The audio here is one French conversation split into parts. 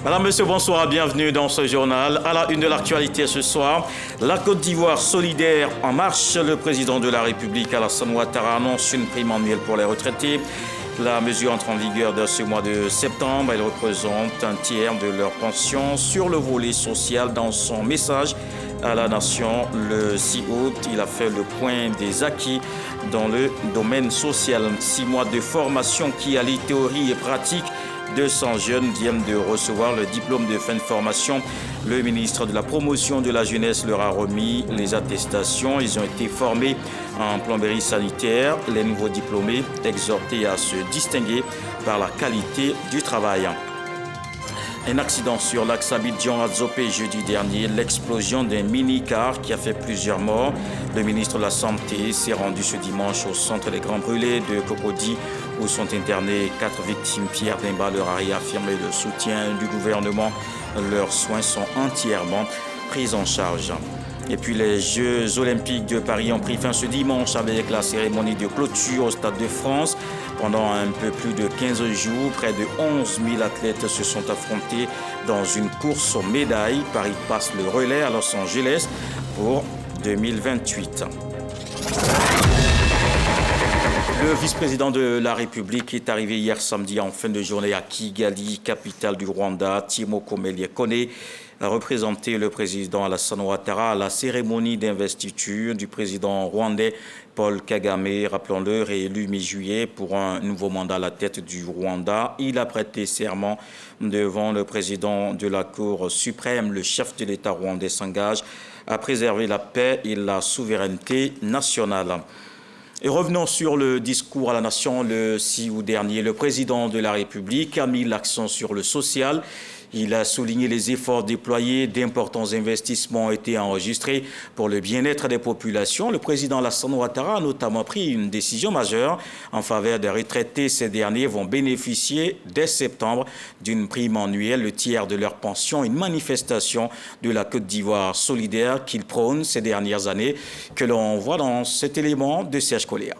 Madame, Monsieur, bonsoir, bienvenue dans ce journal. À la une de l'actualité ce soir, la Côte d'Ivoire solidaire en marche. Le président de la République, Alassane Ouattara, annonce une prime annuelle pour les retraités. La mesure entre en vigueur de ce mois de septembre. Elle représente un tiers de leur pension. Sur le volet social, dans son message à la nation le 6 août, il a fait le point des acquis dans le domaine social. 6 mois de formation qui allient théorie et pratique. 200 jeunes viennent de recevoir le diplôme de fin de formation. Le ministre de la Promotion de la Jeunesse leur a remis les attestations. Ils ont été formés en plomberie sanitaire. Les nouveaux diplômés exhortés à se distinguer par la qualité du travail. Un accident sur l'axe Abidjan-Adzopé jeudi dernier, l'explosion d'un mini-car qui a fait plusieurs morts. Le ministre de la Santé s'est rendu ce dimanche au centre des Grands Brûlés de Cocody où sont internées 4 victimes. Pierre Demba leur a réaffirmé le soutien du gouvernement. Leurs soins sont entièrement pris en charge. Et puis les Jeux Olympiques de Paris ont pris fin ce dimanche avec la cérémonie de clôture au Stade de France. Pendant un peu plus de 15 jours, près de 11 000 athlètes se sont affrontés dans une course aux médailles. Paris passe le relais à Los Angeles pour 2028. Le vice-président de la République est arrivé hier samedi en fin de journée à Kigali, capitale du Rwanda. Timo Komelie-Kone a représenté le président Alassane Ouattara à la cérémonie d'investiture du président rwandais Paul Kagame, rappelons-le, réélu mi-juillet pour un nouveau mandat à la tête du Rwanda. Il a prêté serment devant le président de la Cour suprême. Le chef de l'État rwandais s'engage à préserver la paix et la souveraineté nationale. Et revenons sur le discours à la nation le 6 août dernier. Le président de la République a mis l'accent sur le social. Il a souligné les efforts déployés, d'importants investissements ont été enregistrés pour le bien-être des populations. Le président Alassane Ouattara a notamment pris une décision majeure en faveur des retraités. Ces derniers vont bénéficier dès septembre d'une prime annuelle, le tiers de leur pension, une manifestation de la Côte d'Ivoire solidaire qu'il prône ces dernières années, que l'on voit dans cet élément de Serge Coléa.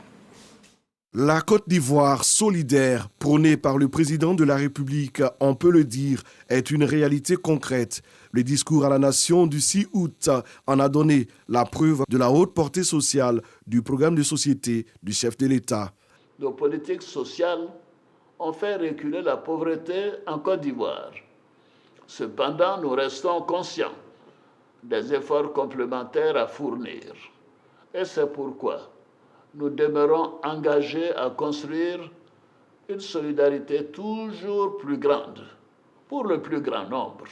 La Côte d'Ivoire solidaire, prônée par le président de la République, on peut le dire, est une réalité concrète. Le discours à la nation du 6 août en a donné la preuve de la haute portée sociale du programme de société du chef de l'État. Nos politiques sociales ont fait reculer la pauvreté en Côte d'Ivoire. Cependant, nous restons conscients des efforts complémentaires à fournir. Et c'est pourquoi nous demeurons engagés à construire une solidarité toujours plus grande pour le plus grand nombre.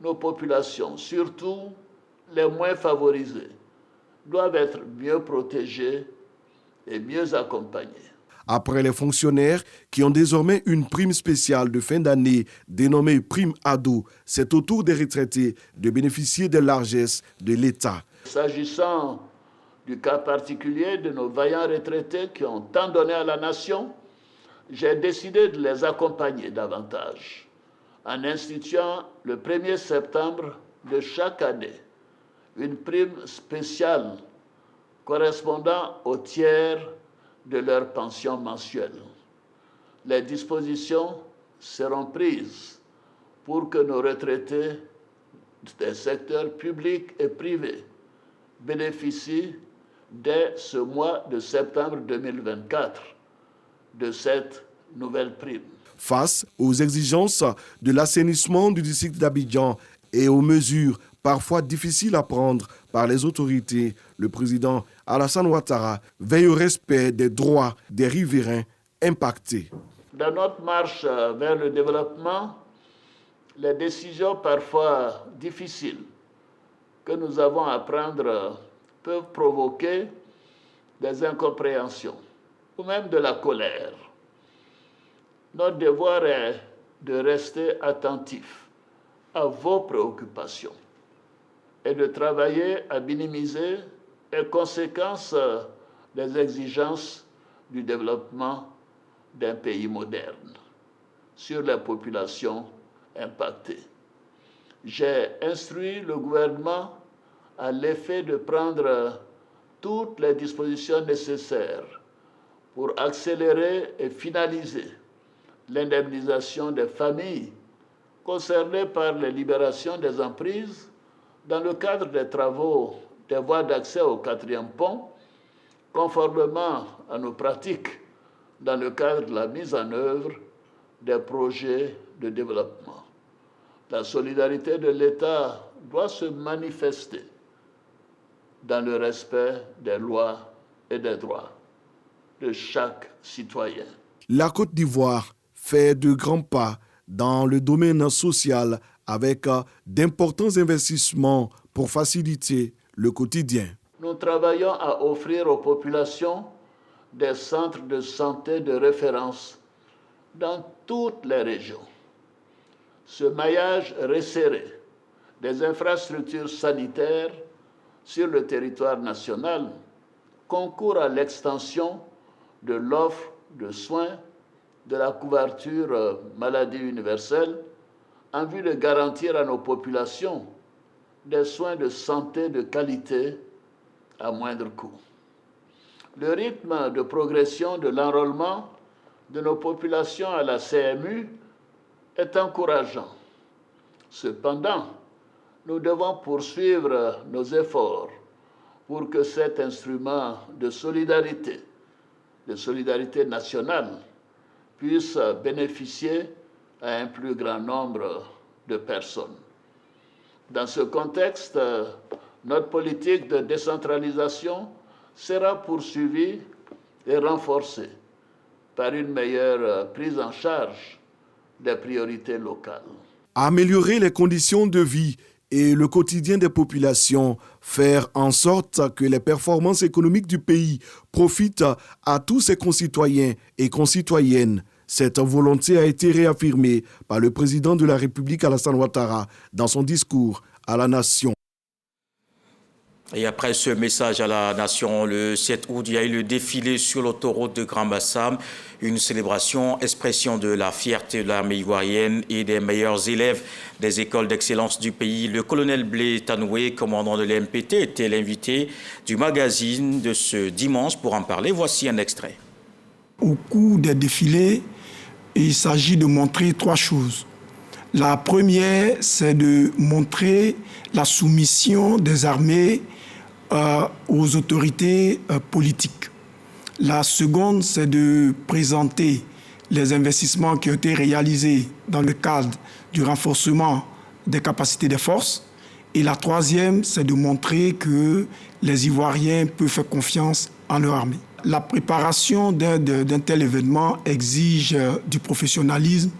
Nos populations, surtout les moins favorisées, doivent être mieux protégées et mieux accompagnées. Après les fonctionnaires qui ont désormais une prime spéciale de fin d'année dénommée prime ado, c'est au tour des retraités de bénéficier des largesses de l'État. S'agissant du cas particulier de nos vaillants retraités qui ont tant donné à la nation, j'ai décidé de les accompagner davantage en instituant le 1er septembre de chaque année une prime spéciale correspondant au tiers de leur pension mensuelle. Les dispositions seront prises pour que nos retraités des secteurs publics et privés bénéficient dès ce mois de septembre 2024 de cette nouvelle prime. Face aux exigences de l'assainissement du district d'Abidjan et aux mesures parfois difficiles à prendre par les autorités, le président Alassane Ouattara veille au respect des droits des riverains impactés. Dans notre marche vers le développement, les décisions parfois difficiles que nous avons à prendre peuvent provoquer des incompréhensions ou même de la colère. Notre devoir est de rester attentif à vos préoccupations et de travailler à minimiser les conséquences des exigences du développement d'un pays moderne sur les populations impactées. J'ai instruit le gouvernement à l'effet de prendre toutes les dispositions nécessaires pour accélérer et finaliser l'indemnisation des familles concernés par les libérations des emprises dans le cadre des travaux des voies d'accès au 4e pont, conformément à nos pratiques dans le cadre de la mise en œuvre des projets de développement. La solidarité de l'État doit se manifester dans le respect des lois et des droits de chaque citoyen. La Côte d'Ivoire fait de grands pas dans le domaine social avec d'importants investissements pour faciliter le quotidien. Nous travaillons à offrir aux populations des centres de santé de référence dans toutes les régions. Ce maillage resserré des infrastructures sanitaires sur le territoire national concourt à l'extension de l'offre de soins de la couverture maladie universelle en vue de garantir à nos populations des soins de santé de qualité à moindre coût. Le rythme de progression de l'enrôlement de nos populations à la CMU est encourageant. Cependant, nous devons poursuivre nos efforts pour que cet instrument de solidarité nationale, puisse bénéficier à un plus grand nombre de personnes. Dans ce contexte, notre politique de décentralisation sera poursuivie et renforcée par une meilleure prise en charge des priorités locales. Améliorer les conditions de vie et le quotidien des populations, faire en sorte que les performances économiques du pays profitent à tous ses concitoyens et concitoyennes. Cette volonté a été réaffirmée par le président de la République Alassane Ouattara dans son discours à la nation. Et après ce message à la nation, le 7 août, il y a eu le défilé sur l'autoroute de Grand Bassam, une célébration, expression de la fierté de l'armée ivoirienne et des meilleurs élèves des écoles d'excellence du pays. Le colonel Blé Tanoué, commandant de l'MPT, était l'invité du magazine de ce dimanche. Pour en parler, voici un extrait. Au cours des défilés, il s'agit de montrer trois choses. La première, c'est de montrer la soumission des armées aux autorités politiques. La seconde, c'est de présenter les investissements qui ont été réalisés dans le cadre du renforcement des capacités des forces. Et la troisième, c'est de montrer que les Ivoiriens peuvent faire confiance en leur armée. La préparation d'un tel événement exige du professionnalisme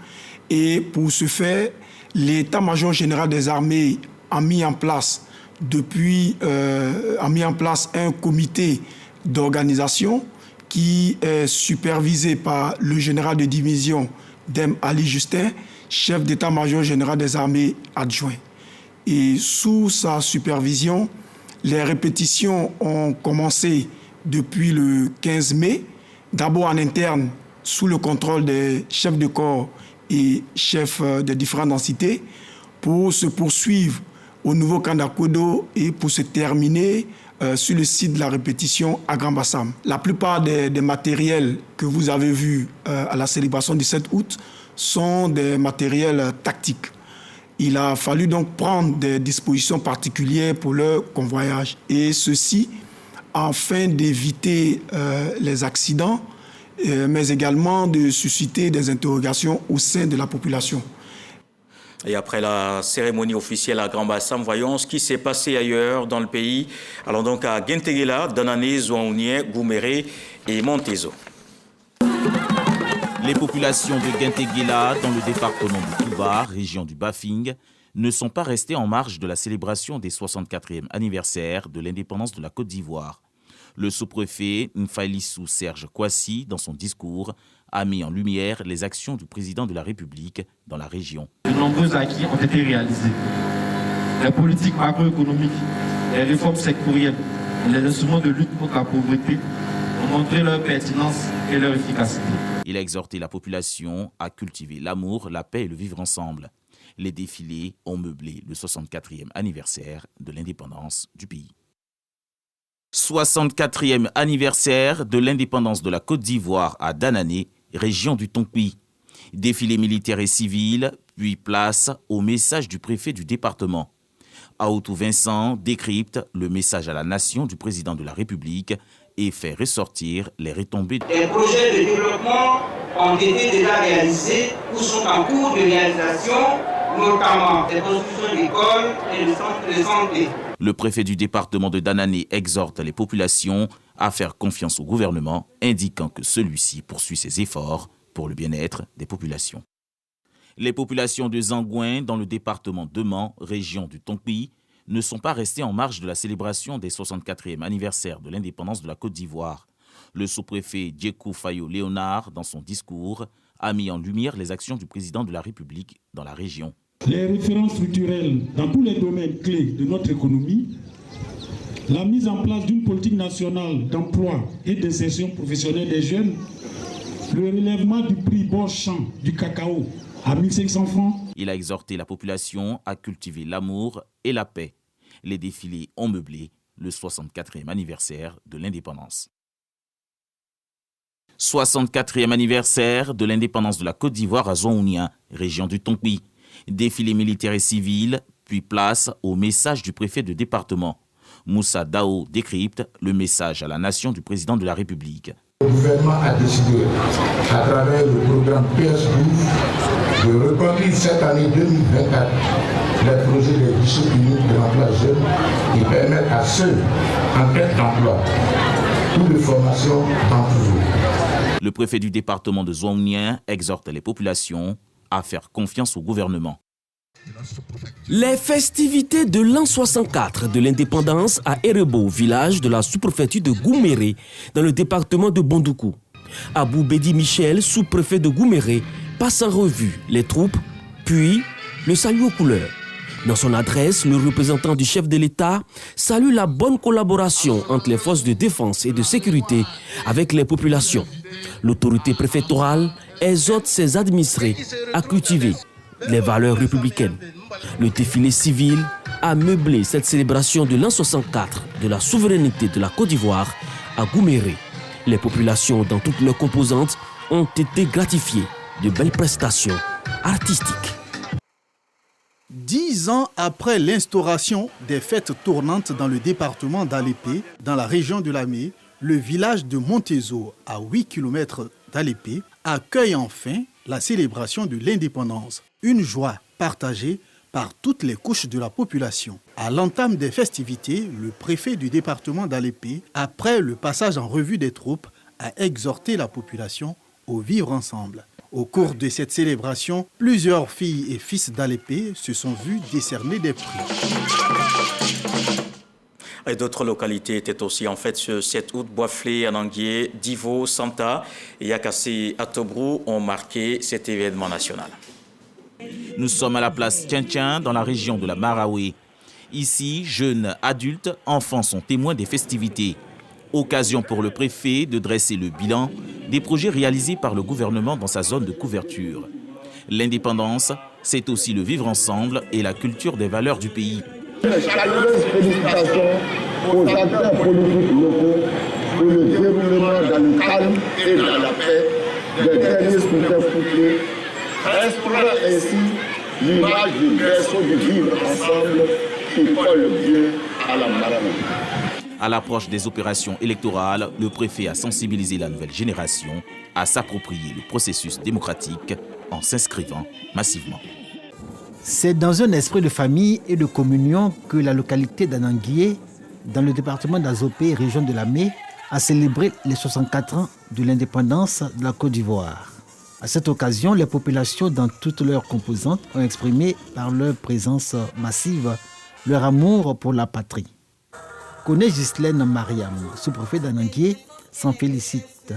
et pour ce faire, l'État-major général des armées a mis en place un comité d'organisation qui est supervisé par le général de division Dem Ali Justin, chef d'état-major général des armées adjoint. Et sous sa supervision, les répétitions ont commencé depuis le 15 mai, d'abord en interne, sous le contrôle des chefs de corps et chefs des différentes entités, pour se poursuivre au nouveau camp d'Akodo et pour se terminer sur le site de la répétition à Grand Bassam. La plupart des matériels que vous avez vus à la célébration du 7 août sont des matériels tactiques. Il a fallu donc prendre des dispositions particulières pour leur convoyage. Et ceci afin d'éviter les accidents, mais également de susciter des interrogations au sein de la population. Et après la cérémonie officielle à Grand Bassam, voyons ce qui s'est passé ailleurs dans le pays. Allons donc à Genteguela, Danane, Zouaounié, Gouméré et Montezo. Les populations de Genteguela, dans le département de Touba, région du Bafing, ne sont pas restées en marge de la célébration des 64e anniversaire de l'indépendance de la Côte d'Ivoire. Le sous-préfet Nfailissou Serge Kouassi, dans son discours, a mis en lumière les actions du président de la République dans la région. De nombreux acquis ont été réalisés. Les politiques macroéconomiques, les réformes sectorielles et les instruments de lutte contre la pauvreté ont montré leur pertinence et leur efficacité. Il a exhorté la population à cultiver l'amour, la paix et le vivre ensemble. Les défilés ont meublé le 64e anniversaire de l'indépendance du pays. 64e anniversaire de l'indépendance de la Côte d'Ivoire à Danane, région du Tonpi. Défilé militaire et civil, Puis place au message du préfet du département. Aoutou Vincent décrypte le message à la nation du président de la République et fait ressortir les retombées. Les projets de développement ont été déjà réalisés ou sont en cours de réalisation, notamment des constructions d'écoles et de centres de santé. Le préfet du département de Danané exhorte les populations à faire confiance au gouvernement, indiquant que celui-ci poursuit ses efforts pour le bien-être des populations. Les populations de Zangouin, dans le département de Mans, région du Tonkpi, ne sont pas restées en marge de la célébration des 64e anniversaire de l'indépendance de la Côte d'Ivoire. Le sous-préfet Djekou Fayo Léonard, dans son discours, a mis en lumière les actions du président de la République dans la région. Les références structurelles dans tous les domaines clés de notre économie, la mise en place d'une politique nationale d'emploi et d'insertion professionnelle des jeunes, le relèvement du prix bon-champ du cacao à 1500 francs. Il a exhorté la population à cultiver l'amour et la paix. Les défilés ont meublé le 64e anniversaire de l'indépendance. 64e anniversaire de l'indépendance de la Côte d'Ivoire à Zouounia, région du Tonkpi. Défilé militaire et civil, puis place au message du préfet de département. Moussa Dao décrypte le message à la nation du président de la République. Le gouvernement a décidé, à travers le programme PS12, de reconduire cette année 2024 les projets des guichets uniques de l'emploi jeune qui permettent à ceux en quête d'emploi ou de formation d'en toujours. Le préfet du département de Zouounia exhorte les populations à faire confiance au gouvernement. Les festivités de l'an 64 de l'indépendance à Erebo, village de la sous-préfecture de Gouméré, dans le département de Bondoukou. Abou Bedi Michel, sous-préfet de Gouméré, passe en revue les troupes, puis le salut aux couleurs. Dans son adresse, le représentant du chef de l'État salue la bonne collaboration entre les forces de défense et de sécurité avec les populations. L'autorité préfectorale exhorte ses administrés à cultiver les valeurs républicaines. Le défilé civil a meublé cette célébration de l'an 64 de la souveraineté de la Côte d'Ivoire à Gouméré. Les populations dans toutes leurs composantes ont été gratifiées de belles prestations artistiques. 10 ans après l'instauration des fêtes tournantes dans le département d'Alépé, dans la région de Lamé, le village de Montezo, à 8 km d'Alépé, accueille enfin la célébration de l'indépendance. Une joie partagée par toutes les couches de la population. À l'entame des festivités, le préfet du département d'Alépé, après le passage en revue des troupes, a exhorté la population au vivre ensemble. Au cours de cette célébration, plusieurs filles et fils d'Alépé se sont vus décerner des prix. Et d'autres localités étaient aussi en fait ce 7 août. Boisflé, Ananguier, Divo, Santa et Yakassé à Tobrou ont marqué cet événement national. Nous sommes à la place Tien-Tien dans la région de la Maraoué. Ici, jeunes, adultes, enfants sont témoins des festivités. Occasion pour le préfet de dresser le bilan des projets réalisés par le gouvernement dans sa zone de couverture. L'indépendance, c'est aussi le vivre ensemble et la culture des valeurs du pays. Les chaleureuses félicitations aux acteurs politiques locaux pour le déroulement dans le calme et dans la paix des derniers scrutins couplés, restaurant ainsi l'image du berceau du vivre ensemble qui colle bien à la Maraoué. À l'approche des opérations électorales, le préfet a sensibilisé la nouvelle génération à s'approprier le processus démocratique en s'inscrivant massivement. C'est dans un esprit de famille et de communion que la localité d'Ananguier, dans le département d'Azopé, région de Lamé, a célébré les 64 ans de l'indépendance de la Côte d'Ivoire. À cette occasion, les populations dans toutes leurs composantes ont exprimé par leur présence massive leur amour pour la patrie. Kone Ghislaine Mariam, sous-préfet d'Ananguier, s'en félicite.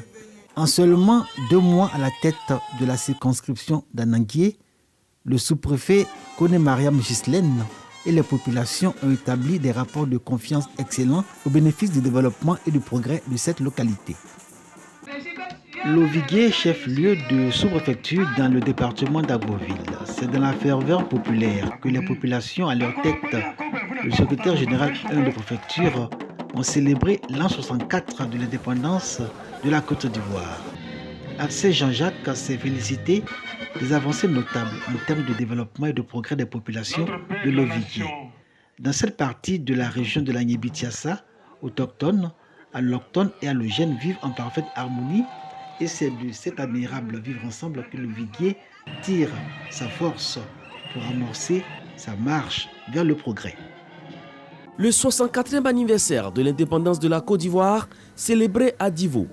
En seulement 2 mois à la tête de la circonscription d'Ananguier, le sous-préfet Kone Mariam Ghislaine et les populations ont établi des rapports de confiance excellents au bénéfice du développement et du progrès de cette localité. Loviguier, chef-lieu de sous-préfecture dans le département d'Agboville. C'est dans la ferveur populaire que les populations, à leur tête, le secrétaire général 1 de préfecture, ont célébré l'an 64 de l'indépendance de la Côte d'Ivoire. Arsène Jean-Jacques s'est félicité des avancées notables en termes de développement et de progrès des populations de l'Ovidié. Dans cette partie de la région de la Niébitiassa, autochtones, allochtones et allogènes vivent en parfaite harmonie et c'est de cet admirable vivre ensemble que l'Ovidié tire sa force pour amorcer sa marche vers le progrès. Le 64e anniversaire de l'indépendance de la Côte d'Ivoire, célébré à Divo.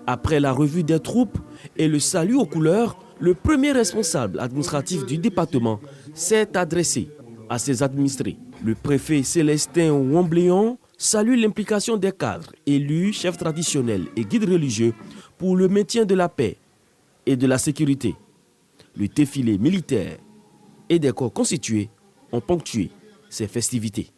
Après la revue des troupes et le salut aux couleurs, le premier responsable administratif du département s'est adressé à ses administrés. Le préfet Célestin Wombléon salue l'implication des cadres, élus, chefs traditionnels et guides religieux pour le maintien de la paix et de la sécurité. Le défilé militaire et des corps constitués ont ponctué ces festivités.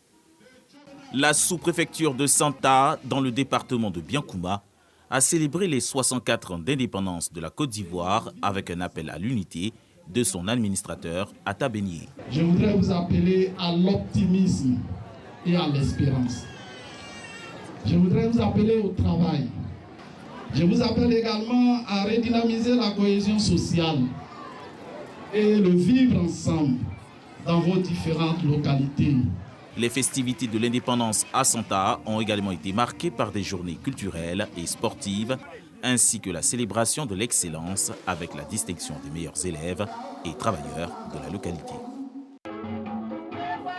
La sous-préfecture de Santa, dans le département de Biankouma, a célébré les 64 ans d'indépendance de la Côte d'Ivoire avec un appel à l'unité de son administrateur, Atta Benyé. Je voudrais vous appeler à l'optimisme et à l'espérance. Je voudrais vous appeler au travail. Je vous appelle également à redynamiser la cohésion sociale et le vivre ensemble dans vos différentes localités. Les festivités de l'indépendance à Santa ont également été marquées par des journées culturelles et sportives, ainsi que la célébration de l'excellence avec la distinction des meilleurs élèves et travailleurs de la localité.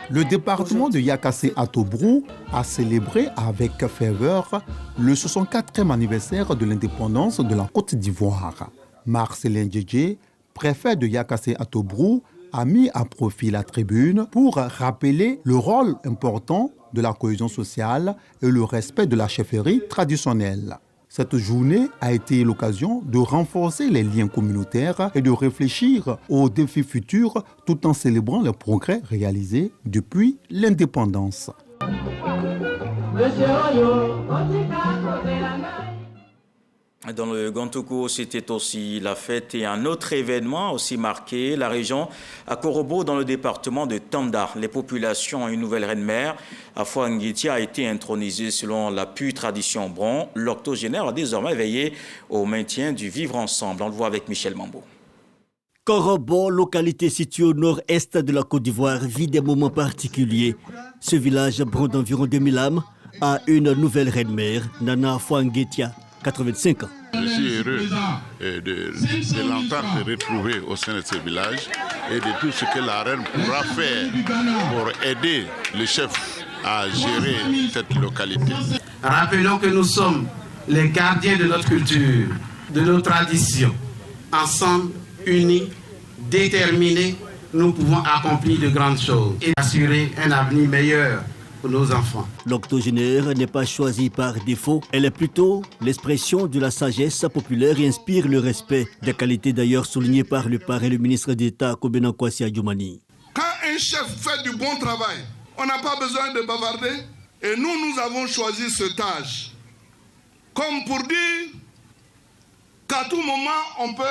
Le département de Yakassé-Atobrou a célébré avec ferveur le 64e anniversaire de l'indépendance de la Côte d'Ivoire. Marcelin Djedje, préfet de Yakassé-Atobrou, a mis à profit la tribune pour rappeler le rôle important de la cohésion sociale et le respect de la chefferie traditionnelle. Cette journée a été l'occasion de renforcer les liens communautaires et de réfléchir aux défis futurs tout en célébrant les progrès réalisés depuis l'indépendance. Dans le Gantoukou, c'était aussi la fête et un autre événement aussi marqué, la région à Korobo dans le département de Tanda. Les populations ont une nouvelle reine-mère. Afua Nguetia a été intronisée selon la pure tradition bron. L'octogénaire a désormais veillé au maintien du vivre ensemble. On le voit avec Michel Mambo. Korobo, localité située au nord-est de la Côte d'Ivoire, vit des moments particuliers. Ce village bron d'environ 2000 âmes a une nouvelle reine-mère, Nana Afua Nguetia, 85 ans. Je suis heureux de l'entendre se retrouver au sein de ce village et de tout ce que la reine pourra faire pour aider le chef à gérer cette localité. Rappelons que nous sommes les gardiens de notre culture, de nos traditions. Ensemble, unis, déterminés, nous pouvons accomplir de grandes choses et assurer un avenir meilleur pour nos enfants. L'octogénaire n'est pas choisie par défaut, elle est plutôt l'expression de la sagesse populaire et inspire le respect, des qualités d'ailleurs soulignées par le parrain et le ministre d'État Kobena Kwasi Adjoumani. Quand un chef fait du bon travail, on n'a pas besoin de bavarder et nous avons choisi cet âge comme pour dire qu'à tout moment on peut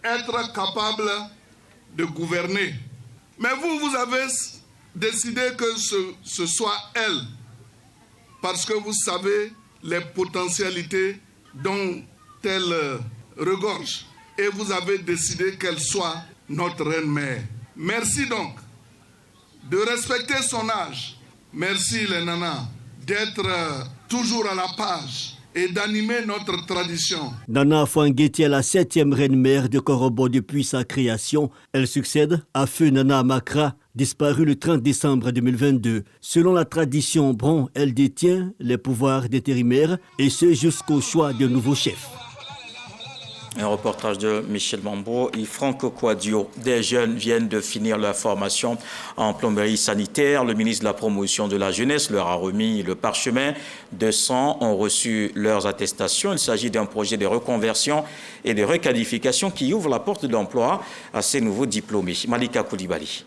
être capable de gouverner. Mais vous avez décidé que ce soit elle, parce que vous savez les potentialités dont elle regorge, et vous avez décidé qu'elle soit notre reine-mère. Merci donc de respecter son âge. Merci les nanas d'être toujours à la page et d'animer notre tradition. Nana Afua Nguetia est la 7e reine-mère de Korobo depuis sa création. Elle succède à Feu Nana Amakra, disparue le 30 décembre 2022. Selon la tradition bron, elle détient les pouvoirs d'intérimaire et ce jusqu'au choix d'un nouveau chef. Un reportage de Michel Mambo et Franco Quadio. Des jeunes viennent de finir leur formation en plomberie sanitaire. Le ministre de la Promotion de la Jeunesse leur a remis le parchemin. 200 ont reçu leurs attestations. Il s'agit d'un projet de reconversion et de requalification qui ouvre la porte d'emploi à ces nouveaux diplômés. Malika Koulibaly.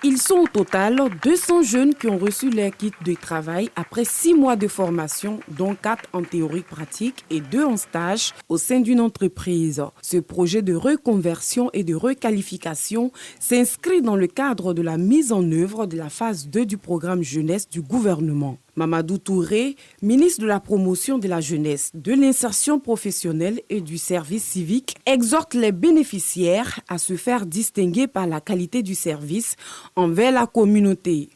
Ils sont au total 200 jeunes qui ont reçu leur kit de travail après 6 mois de formation, dont 4 en théorie pratique et 2 en stage au sein d'une entreprise. Ce projet de reconversion et de requalification s'inscrit dans le cadre de la mise en œuvre de la phase 2 du programme jeunesse du gouvernement. Mamadou Touré, ministre de la Promotion de la Jeunesse, de l'Insertion professionnelle et du service civique, exhorte les bénéficiaires à se faire distinguer par la qualité du service envers la communauté.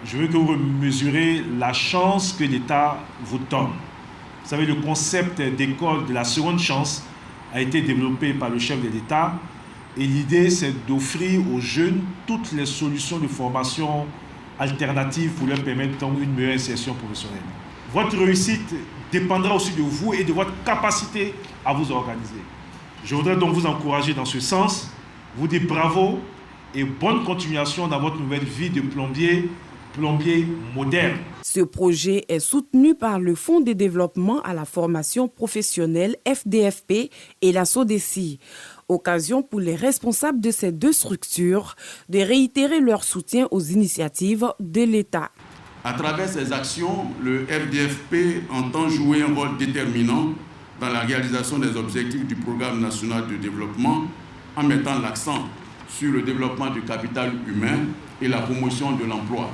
Je veux que vous mesurez la chance que l'État vous donne. Vous savez, le concept d'école de la seconde chance a été développé par le chef de l'État. Et l'idée, c'est d'offrir aux jeunes toutes les solutions de formation alternatives pour leur permettre une meilleure insertion professionnelle. Votre réussite dépendra aussi de vous et de votre capacité à vous organiser. Je voudrais donc vous encourager dans ce sens, vous dire bravo et bonne continuation dans votre nouvelle vie de plombier moderne. Ce projet est soutenu par le Fonds de développement à la formation professionnelle FDFP et la SODECI. Occasion pour les responsables de ces deux structures de réitérer leur soutien aux initiatives de l'État. À travers ces actions, le FDFP entend jouer un rôle déterminant dans la réalisation des objectifs du Programme national de développement en mettant l'accent sur le développement du capital humain et la promotion de l'emploi.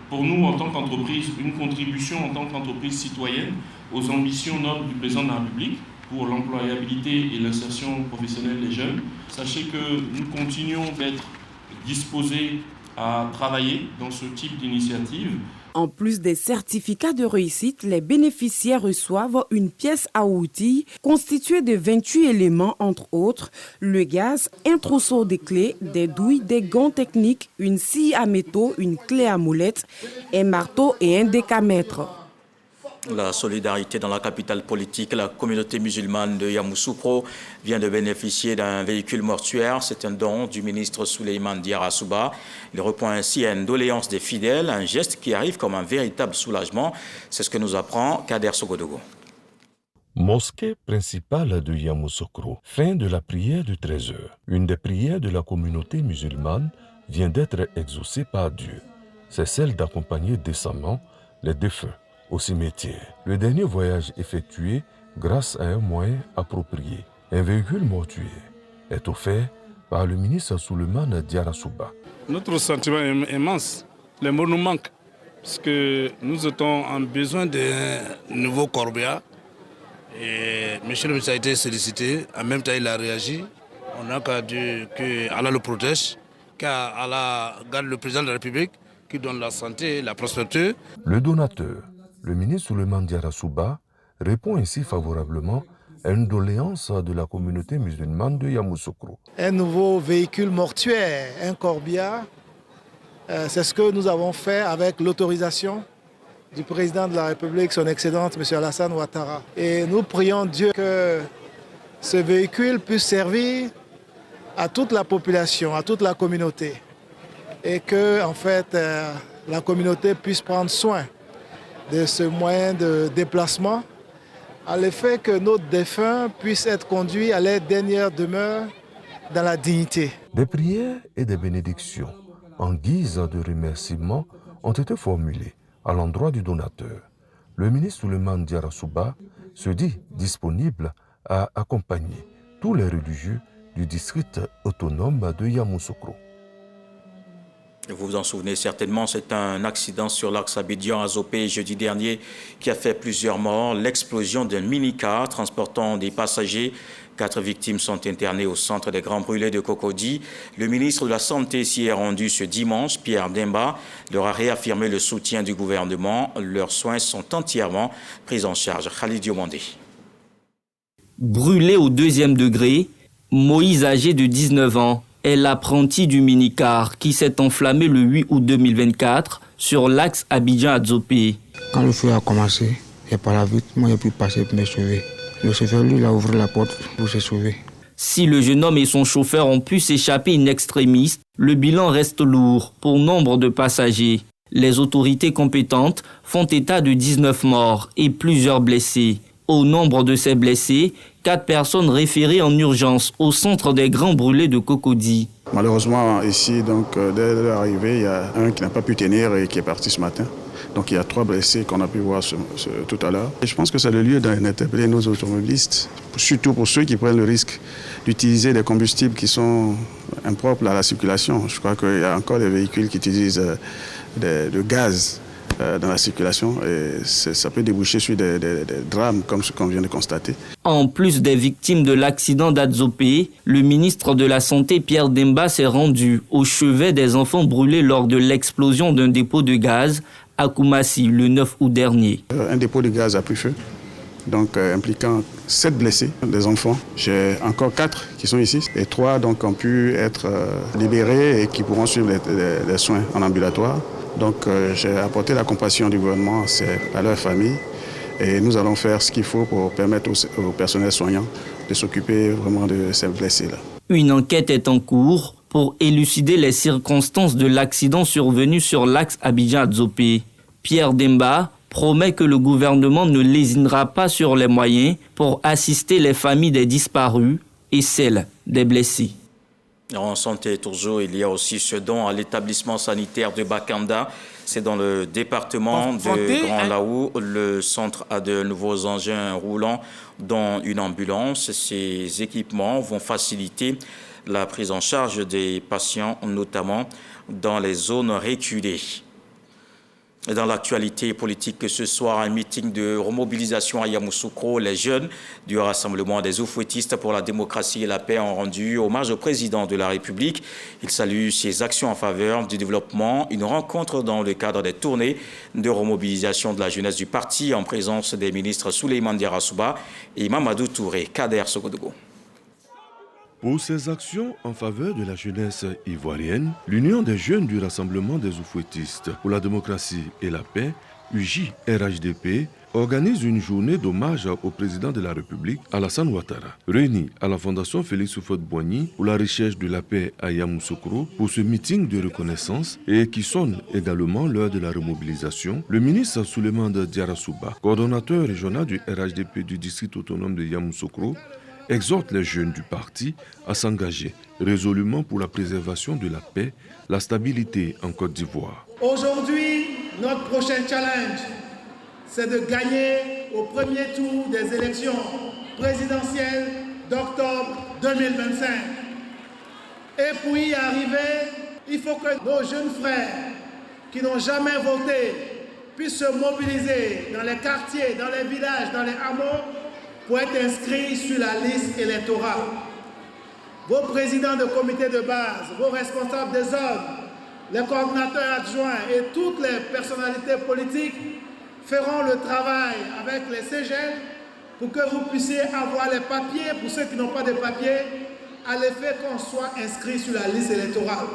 Pour nous, en tant qu'entreprise, une contribution en tant qu'entreprise citoyenne aux ambitions nobles du président de la République pour l'employabilité et l'insertion professionnelle des jeunes. Sachez que nous continuons d'être disposés à travailler dans ce type d'initiative. En plus des certificats de réussite, les bénéficiaires reçoivent une pièce à outils constituée de 28 éléments, entre autres le gaz, un trousseau de clés, des douilles, des gants techniques, une scie à métaux, une clé à molette, un marteau et un décamètre. La solidarité dans la capitale politique, la communauté musulmane de Yamoussoukro vient de bénéficier d'un véhicule mortuaire. C'est un don du ministre Souleymane Diarra Souba. Il répond ainsi à une doléance des fidèles, un geste qui arrive comme un véritable soulagement. C'est ce que nous apprend Kader Sogodogo. Mosquée principale de Yamoussoukro, fin de la prière de 13h. Une des prières de la communauté musulmane vient d'être exaucée par Dieu. C'est celle d'accompagner décemment les défunts au cimetière. Le dernier voyage effectué grâce à un moyen approprié. Un véhicule mortuaire est offert par le ministre Souleymane Diarra Souba. Notre sentiment est immense. Les mots nous manquent parce que nous étions en besoin d'un nouveau corbillard. Et M. le ministre a été sollicité. En même temps, il a réagi. On n'a qu'à dire qu'Allah le protège, qu'Allah garde le président de la République qui donne la santé, la prospérité. Le donateur, le ministre Souleymane Diarra Souba, répond ainsi favorablement à une doléance de la communauté musulmane de Yamoussoukro. Un nouveau véhicule mortuaire, un corbillard, c'est ce que nous avons fait avec l'autorisation du président de la République, son Excellence, M. Alassane Ouattara. Et nous prions Dieu que ce véhicule puisse servir à toute la population, à toute la communauté. Et que, en fait, la communauté puisse prendre soin de ce moyen de déplacement, à l'effet que nos défunts puissent être conduits à leur dernière demeure dans la dignité. Des prières et des bénédictions en guise de remerciement ont été formulées à l'endroit du donateur. Le ministre Souleymane Diarra Souba se dit disponible à accompagner tous les religieux du district autonome de Yamoussoukro. Vous vous en souvenez certainement, c'est un accident sur l'axe Abidjan-Azopé jeudi dernier qui a fait plusieurs morts. L'explosion d'un mini-car transportant des passagers. 4 victimes sont internées au centre des Grands Brûlés de Cocody. Le ministre de la Santé s'y est rendu ce dimanche. Pierre Demba leur a réaffirmé le soutien du gouvernement. Leurs soins sont entièrement pris en charge. Khalid Diomandé. Brûlé au 2e degré, Moïse, âgé de 19 ans, est l'apprenti du minicar qui s'est enflammé le 8 août 2024 sur l'axe Abidjan-Azopé. Quand le feu a commencé, il n'y a pas la vite, moi j'ai pu passer pour me sauver. Le chauffeur, lui, il a ouvert la porte pour se sauver. Si le jeune homme et son chauffeur ont pu s'échapper in extremis, le bilan reste lourd pour nombre de passagers. Les autorités compétentes font état de 19 morts et plusieurs blessés. Au nombre de ces blessés, 4 personnes référées en urgence au centre des Grands Brûlés de Cocody. Malheureusement, ici, dès l'arrivée, il y a un qui n'a pas pu tenir et qui est parti ce matin. Donc il y a 3 blessés qu'on a pu voir tout à l'heure. Et je pense que c'est le lieu d'interpeller nos automobilistes, surtout pour ceux qui prennent le risque d'utiliser des combustibles qui sont impropres à la circulation. Je crois qu'il y a encore des véhicules qui utilisent de gaz dans la circulation et ça peut déboucher sur des drames comme ce qu'on vient de constater. En plus des victimes de l'accident d'Adzopé, le ministre de la Santé Pierre Demba s'est rendu au chevet des enfants brûlés lors de l'explosion d'un dépôt de gaz à Koumassi le 9 août dernier. Un dépôt de gaz a pris feu, donc impliquant 7 blessés, des enfants. J'ai encore 4 qui sont ici et 3 donc, ont pu être libérés et qui pourront suivre les soins en ambulatoire. Donc j'ai apporté la compassion du gouvernement à leur famille et nous allons faire ce qu'il faut pour permettre au personnel soignant de s'occuper vraiment de ces blessés-là. Une enquête est en cours pour élucider les circonstances de l'accident survenu sur l'axe Abidjan-Adzopé. Pierre Demba promet que le gouvernement ne lésinera pas sur les moyens pour assister les familles des disparus et celles des blessés. En santé toujours, il y a aussi ce don à l'établissement sanitaire de Bakanda. C'est dans le département de Grand Laou. Le centre a de nouveaux engins roulants, dont une ambulance. Ces équipements vont faciliter la prise en charge des patients, notamment dans les zones reculées. Dans l'actualité politique ce soir, un meeting de remobilisation à Yamoussoukro. Les jeunes du Rassemblement des Oufouettistes pour la démocratie et la paix ont rendu hommage au président de la République. Ils saluent ses actions en faveur du développement. Une rencontre dans le cadre des tournées de remobilisation de la jeunesse du parti en présence des ministres Souleymane Diarra-Souba et Mamadou Touré. Kader Sogodogo. Pour ses actions en faveur de la jeunesse ivoirienne, l'Union des jeunes du Rassemblement des Oufouettistes pour la démocratie et la paix, UJRHDP, organise une journée d'hommage au président de la République, Alassane Ouattara. Réunis à la Fondation Félix Houphouët-Boigny pour la recherche de la paix à Yamoussoukro pour ce meeting de reconnaissance et qui sonne également l'heure de la remobilisation, le ministre Souleymane Diarra-Souba, coordonnateur régional du RHDP du district autonome de Yamoussoukro, exhorte les jeunes du parti à s'engager résolument pour la préservation de la paix, la stabilité en Côte d'Ivoire. Aujourd'hui, notre prochain challenge, c'est de gagner au premier tour des élections présidentielles d'octobre 2025. Et pour y arriver, il faut que nos jeunes frères qui n'ont jamais voté puissent se mobiliser dans les quartiers, dans les villages, dans les hameaux, pour être inscrits sur la liste électorale. Vos présidents de comité de base, vos responsables des ordres, les coordinateurs adjoints et toutes les personnalités politiques feront le travail avec les CGL pour que vous puissiez avoir les papiers, pour ceux qui n'ont pas de papiers, à l'effet qu'on soit inscrit sur la liste électorale.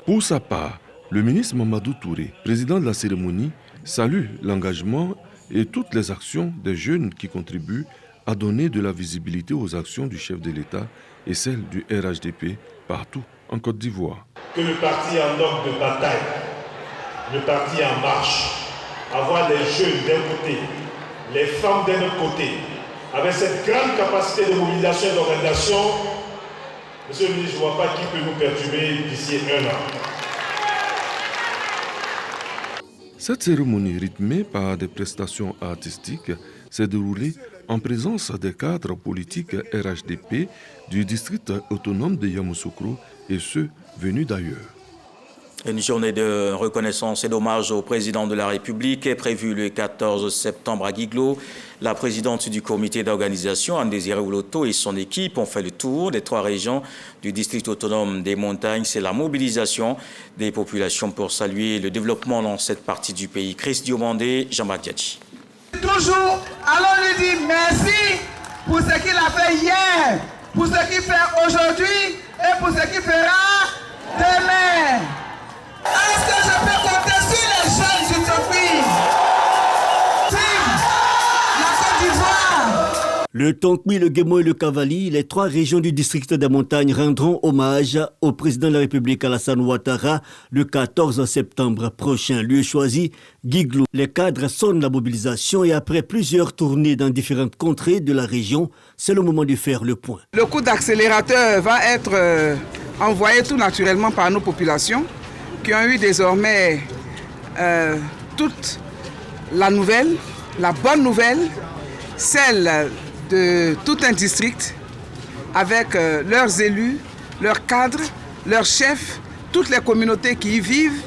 Pour sa part, le ministre Mamadou Touré, président de la cérémonie, salue l'engagement et toutes les actions des jeunes qui contribuent à donner de la visibilité aux actions du chef de l'État et celles du RHDP partout en Côte d'Ivoire. Que le parti en ordre de bataille, le parti en marche, avoir les jeunes d'un côté, les femmes d'un autre côté, avec cette grande capacité de mobilisation et d'organisation, monsieur le ministre, je ne vois pas qui peut nous perturber d'ici 1 an. Cette cérémonie rythmée par des prestations artistiques s'est déroulée en présence des cadres politiques RHDP du district autonome de Yamoussoukro et ceux venus d'ailleurs. Une journée de reconnaissance et d'hommage au président de la République est prévue le 14 septembre à Guiglo. La présidente du comité d'organisation, Anne-Désirée Ouloto, et son équipe ont fait le tour des 3 régions du district autonome des montagnes. C'est la mobilisation des populations pour saluer le développement dans cette partie du pays. Chris Diomandé, Jean-Marc Diadji. Toujours, allons lui dire merci pour ce qu'il a fait hier, pour ce qu'il fait aujourd'hui et pour ce qu'il fera demain. Est-ce que je peux compter sur les jeunes du pays? La Côte d'Ivoire. Le Tonkmi, le Guémo et le Cavali, les 3 régions du district des montagnes rendront hommage au président de la République Alassane Ouattara le 14 septembre prochain. Lieu choisi, Guiglo. Les cadres sonnent la mobilisation et après plusieurs tournées dans différentes contrées de la région, c'est le moment de faire le point. Le coup d'accélérateur va être envoyé tout naturellement par nos populations qui ont eu désormais toute la nouvelle, la bonne nouvelle, celle de tout un district avec leurs élus, leurs cadres, leurs chefs, toutes les communautés qui y vivent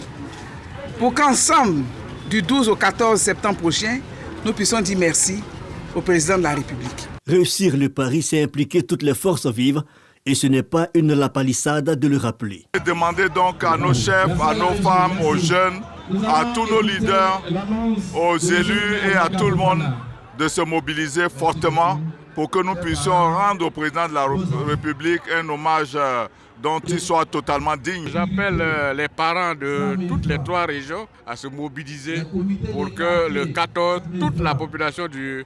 pour qu'ensemble du 12 au 14 septembre prochain, nous puissions dire merci au président de la République. Réussir le pari, c'est impliquer toutes les forces vives et ce n'est pas une lapalissade de le rappeler. Demandez donc à nos chefs, à nos femmes, aux jeunes, à tous nos leaders, aux élus et à tout le monde de se mobiliser fortement pour que nous puissions rendre au président de la République un hommage dont il soit totalement digne. J'appelle les parents de toutes les 3 régions à se mobiliser pour que le 14, toute la population de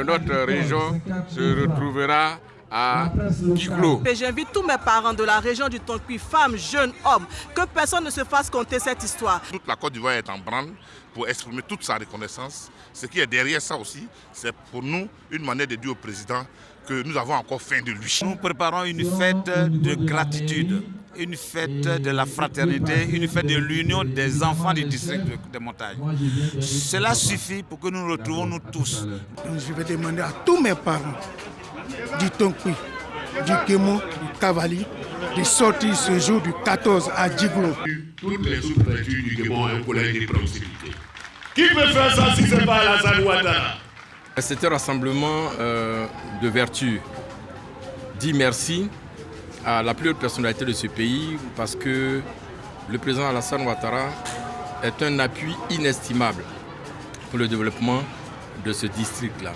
notre région se retrouvera à Guiglo. J'invite tous mes parents de la région du Tonkpi, femmes, jeunes, hommes, que personne ne se fasse compter cette histoire. Toute la Côte d'Ivoire est en branle pour exprimer toute sa reconnaissance. Ce qui est derrière ça aussi, c'est pour nous une manière de dire au président que nous avons encore faim de lui. Nous préparons une fête de gratitude, une fête de la fraternité, une fête de l'union des enfants du district des montagnes. Cela suffit pour que nous nous retrouvons nous tous. Je vais demander à tous mes parents du Tonkpi, du Guémon, du Cavali, de sortir ce jour du 14 à Djiglo. Toutes les sous-préfectures du Guémon ont un collège de proximité. Qui peut faire ça si ce n'est pas Alassane Ouattara? C'est un rassemblement de vertu. Dis merci à la plus haute personnalité de ce pays parce que le président Alassane Ouattara est un appui inestimable pour le développement de ce district-là.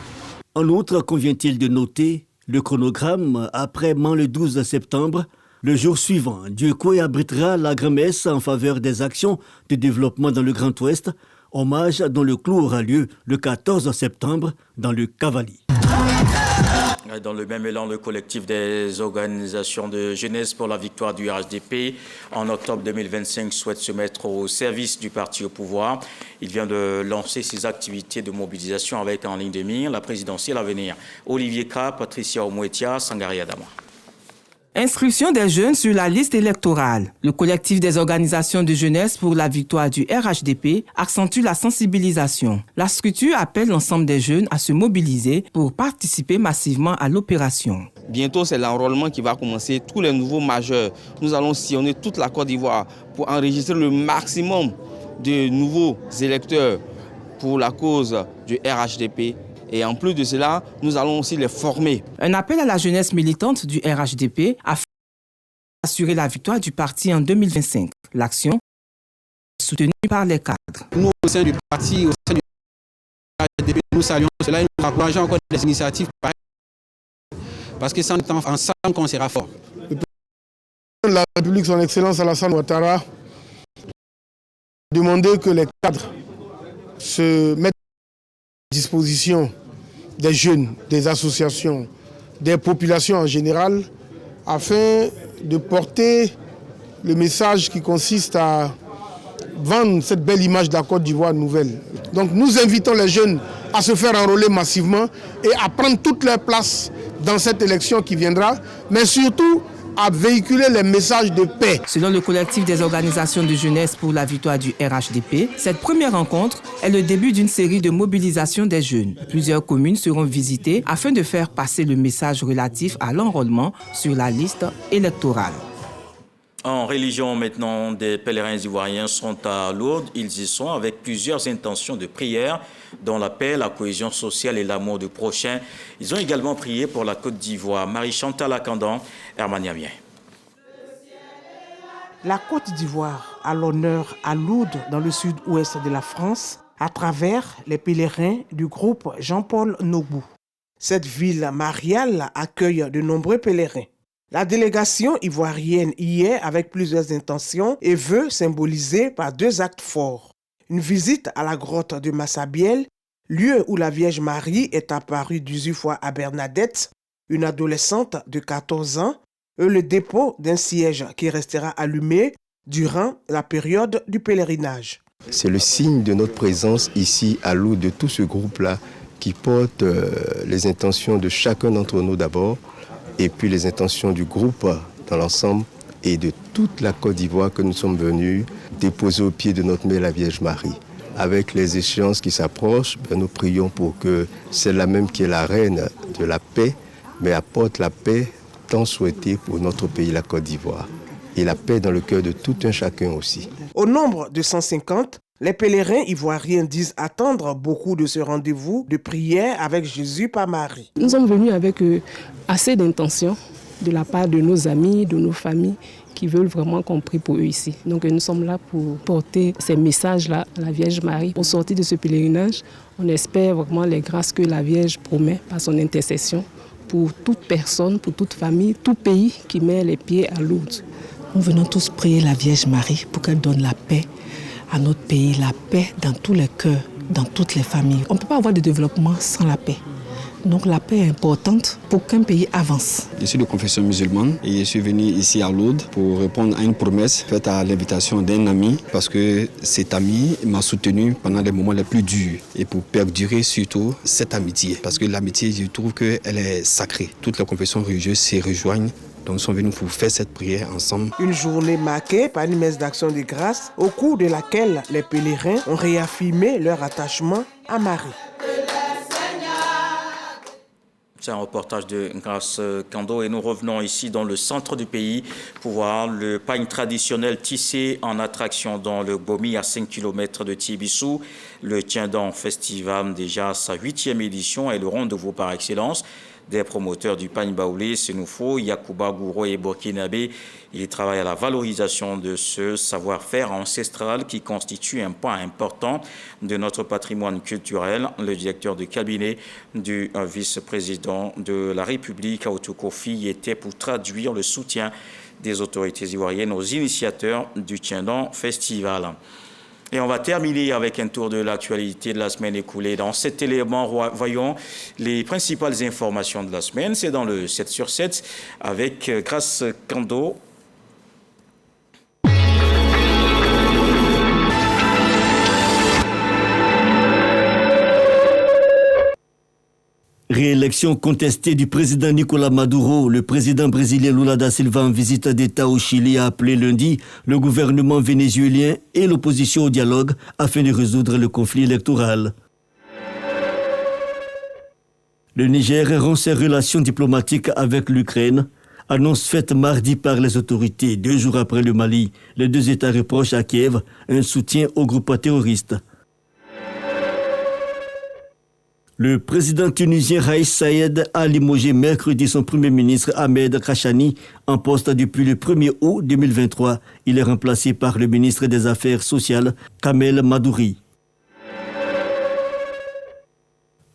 En outre, convient-il de noter le chronogramme après le 12 septembre. Le jour suivant, Dieucoué abritera la grand-messe en faveur des actions de développement dans le Grand Ouest, hommage dont le clou aura lieu le 14 septembre dans le Cavali. Dans le même élan, le collectif des organisations de jeunesse pour la victoire du RHDP en octobre 2025 souhaite se mettre au service du parti au pouvoir. Il vient de lancer ses activités de mobilisation avec en ligne de mire la présidentielle à venir. Olivier Krah, Patricia Omouetia, Sangari Adama. Inscription des jeunes sur la liste électorale. Le collectif des organisations de jeunesse pour la victoire du RHDP accentue la sensibilisation. La structure appelle l'ensemble des jeunes à se mobiliser pour participer massivement à l'opération. Bientôt, c'est l'enrôlement qui va commencer. Tous les nouveaux majeurs, nous allons sillonner toute la Côte d'Ivoire pour enregistrer le maximum de nouveaux électeurs pour la cause du RHDP. Et en plus de cela, nous allons aussi les former. Un appel à la jeunesse militante du RHDP afin d'assurer la victoire du parti en 2025. L'action est soutenue par les cadres. Nous, au sein du parti, au sein du RHDP, nous saluons cela et nous encourageons encore des initiatives pareilles. Parce que c'est ensemble qu'on sera fort. Le président de la République, son Excellence Alassane Ouattara, a demandé que les cadres se mettent à disposition des jeunes, des associations, des populations en général, afin de porter le message qui consiste à vendre cette belle image de la Côte d'Ivoire nouvelle. Donc nous invitons les jeunes à se faire enrôler massivement et à prendre toute leur place dans cette élection qui viendra, mais surtout à véhiculer les messages de paix. Selon le collectif des organisations de jeunesse pour la victoire du RHDP, cette première rencontre est le début d'une série de mobilisations des jeunes. Plusieurs communes seront visitées afin de faire passer le message relatif à l'enrôlement sur la liste électorale. En religion maintenant, des pèlerins ivoiriens sont à Lourdes. Ils y sont avec plusieurs intentions de prière, dont la paix, la cohésion sociale et l'amour du prochain. Ils ont également prié pour la Côte d'Ivoire. Marie-Chantal Akandan, Hermania Bien. La Côte d'Ivoire a l'honneur à Lourdes, dans le sud-ouest de la France, à travers les pèlerins du groupe Jean-Paul Nobou. Cette ville mariale accueille de nombreux pèlerins. La délégation ivoirienne y est avec plusieurs intentions et veut symboliser par 2 actes forts. Une visite à la grotte de Massabielle, lieu où la Vierge Marie est apparue 18 fois à Bernadette, une adolescente de 14 ans, et le dépôt d'un siège qui restera allumé durant la période du pèlerinage. C'est le signe de notre présence ici à Lourdes, de tout ce groupe-là qui porte les intentions de chacun d'entre nous d'abord, et puis les intentions du groupe dans l'ensemble et de toute la Côte d'Ivoire que nous sommes venus déposer au pied de notre mère la Vierge Marie. Avec les échéances qui s'approchent, nous prions pour que celle-là même qui est la reine de la paix, mais apporte la paix tant souhaitée pour notre pays, la Côte d'Ivoire. Et la paix dans le cœur de tout un chacun aussi. Au nombre de 150, Les pèlerins ivoiriens disent attendre beaucoup de ce rendez-vous de prière avec Jésus par Marie. Nous sommes venus avec assez d'intention de la part de nos amis, de nos familles qui veulent vraiment qu'on prie pour eux ici. Donc nous sommes là pour porter ces messages-là à la Vierge Marie. Au sortir de ce pèlerinage, on espère vraiment les grâces que la Vierge promet par son intercession pour toute personne, pour toute famille, tout pays qui met les pieds à Lourdes. Nous venons tous prier la Vierge Marie pour qu'elle donne la paix à notre pays, la paix dans tous les cœurs, dans toutes les familles. On ne peut pas avoir de développement sans la paix. Donc la paix est importante pour qu'un pays avance. Je suis de confession musulmane et je suis venu ici à Lourdes pour répondre à une promesse faite à l'invitation d'un ami parce que cet ami m'a soutenu pendant les moments les plus durs et pour perdurer surtout cette amitié. Parce que l'amitié, je trouve qu'elle est sacrée. Toutes les confessions religieuses s'y rejoignent. Donc nous sommes venus pour faire cette prière ensemble. Une journée marquée par une messe d'action de grâce au cours de laquelle les pèlerins ont réaffirmé leur attachement à Marie. C'est un reportage de Grace Kando et nous revenons ici dans le centre du pays pour voir le pagne traditionnel tissé en attraction dans le Bomi à 5 km de Tibissou. Le Tiendon Festival, déjà sa 8e édition, est le rendez-vous par excellence des promoteurs du pagne baoulé, Sénoufo, Yacouba, Gouro et Burkinabé. Ils travaillent à la valorisation de ce savoir-faire ancestral qui constitue un point important de notre patrimoine culturel. Le directeur de cabinet du vice-président de la République, Aoutou Kofi, était pour traduire le soutien des autorités ivoiriennes aux initiateurs du Tiendon Festival. Et on va terminer avec un tour de l'actualité de la semaine écoulée. Dans cet élément, voyons les principales informations de la semaine. C'est dans le 7 sur 7 avec Grace Kando. Réélection contestée du président Nicolas Maduro. Le président brésilien Lula da Silva en visite d'État au Chili a appelé lundi le gouvernement vénézuélien et l'opposition au dialogue afin de résoudre le conflit électoral. Le Niger rompt ses relations diplomatiques avec l'Ukraine. Annonce faite mardi par les autorités, 2 jours après le Mali. Les 2 États reprochent à Kiev un soutien au groupe terroriste. Le président tunisien Raïs Saïed a limogé mercredi son premier ministre Ahmed Khachani en poste depuis le 1er août 2023. Il est remplacé par le ministre des Affaires sociales Kamel Madouri.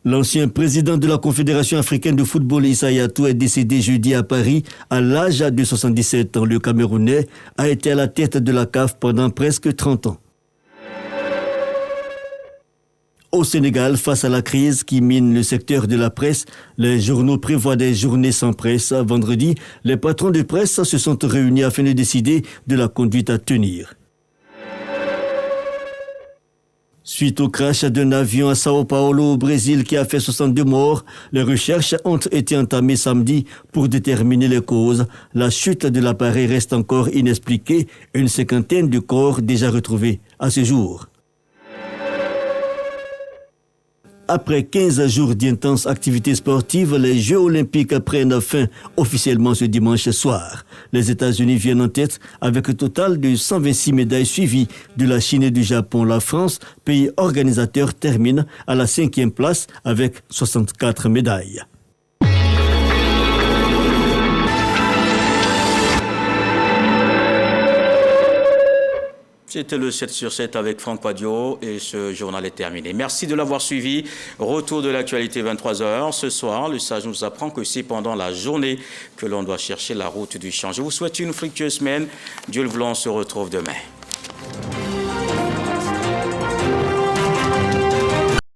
L'ancien président de la Confédération africaine de football Issa Hayatou est décédé jeudi à Paris à l'âge de 77 ans. Le Camerounais a été à la tête de la CAF pendant presque 30 ans. Au Sénégal, face à la crise qui mine le secteur de la presse, les journaux prévoient des journées sans presse. Vendredi, les patrons de presse se sont réunis afin de décider de la conduite à tenir. Suite au crash d'un avion à Sao Paulo au Brésil qui a fait 62 morts, les recherches ont été entamées samedi pour déterminer les causes. La chute de l'appareil reste encore inexpliquée. Une 50aine de corps déjà retrouvés à ce jour. Après 15 jours d'intenses activités sportives, les Jeux olympiques prennent fin officiellement ce dimanche soir. Les États-Unis viennent en tête avec un total de 126 médailles suivies de la Chine et du Japon. La France, pays organisateur, termine à la 5e place avec 64 médailles. C'était le 7 sur 7 avec Franck Padio et ce journal est terminé. Merci de l'avoir suivi. Retour de l'actualité 23h. Ce soir, le sage nous apprend que c'est pendant la journée que l'on doit chercher la route du champ. Je vous souhaite une fructueuse semaine. Dieu le voulant, on se retrouve demain.